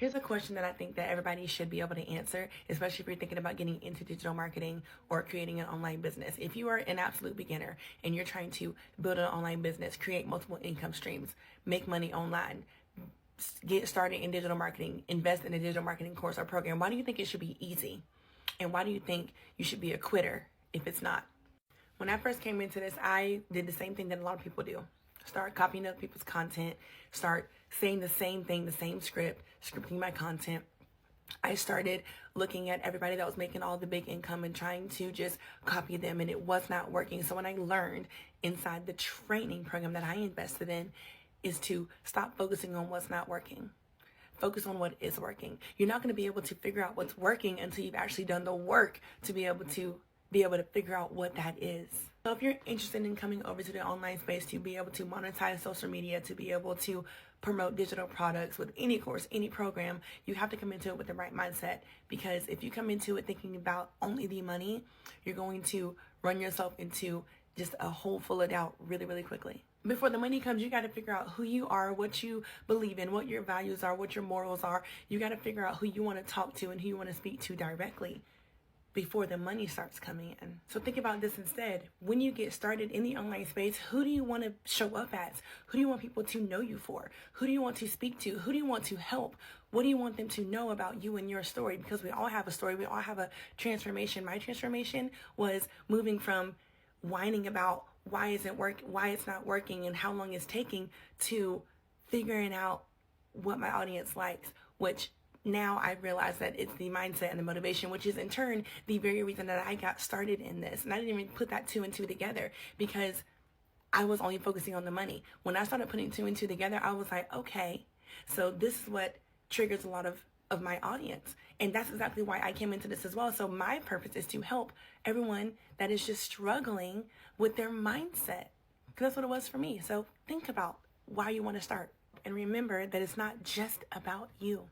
Here's a question that I think that everybody should be able to answer, especially if you're thinking about getting into digital marketing or creating an online business. If you are an absolute beginner and you're trying to build an online business, create multiple income streams, make money online, get started in digital marketing, invest in a digital marketing course or program, why do you think it should be easy? And why do you think you should be a quitter if it's not? When I first came into this, I did the same thing that a lot of people do. Start copying other people's content, start saying the same thing, the same script, scripting my content. I started looking at everybody that was making all the big income and trying to just copy them, and it was not working. So when I learned inside the training program that I invested in is to stop focusing on what's not working. Focus on what is working. You're not going to be able to figure out what's working until you've actually done the work to be able to figure out what that is. So if you're interested in coming over to the online space to be able to monetize social media, to be able to promote digital products with any course, any program, you have to come into it with the right mindset, because if you come into it thinking about only the money, you're going to run yourself into just a hole full of doubt really, really quickly. Before the money comes, you got to figure out who you are, what you believe in, what your values are, what your morals are. You got to figure out who you want to talk to and who you want to speak to directly before the money starts coming in. So think about this instead. When you get started in the online space, who do you want to show up as? Who do you want people to know you for? Who do you want to speak to? Who do you want to help? What do you want them to know about you and your story? Because we all have a story. We all have a transformation. My transformation was moving from whining about why it's not working and how long it's taking, to figuring out what my audience likes, which now I realize that it's the mindset and the motivation, which is in turn the very reason that I got started in this. And I didn't even put that two and two together because I was only focusing on the money. When I started putting two and two together, I was like, okay, so this is what triggers a lot of my audience. And that's exactly why I came into this as well. So my purpose is to help everyone that is just struggling with their mindset, because that's what it was for me. So think about why you want to start. And remember that it's not just about you.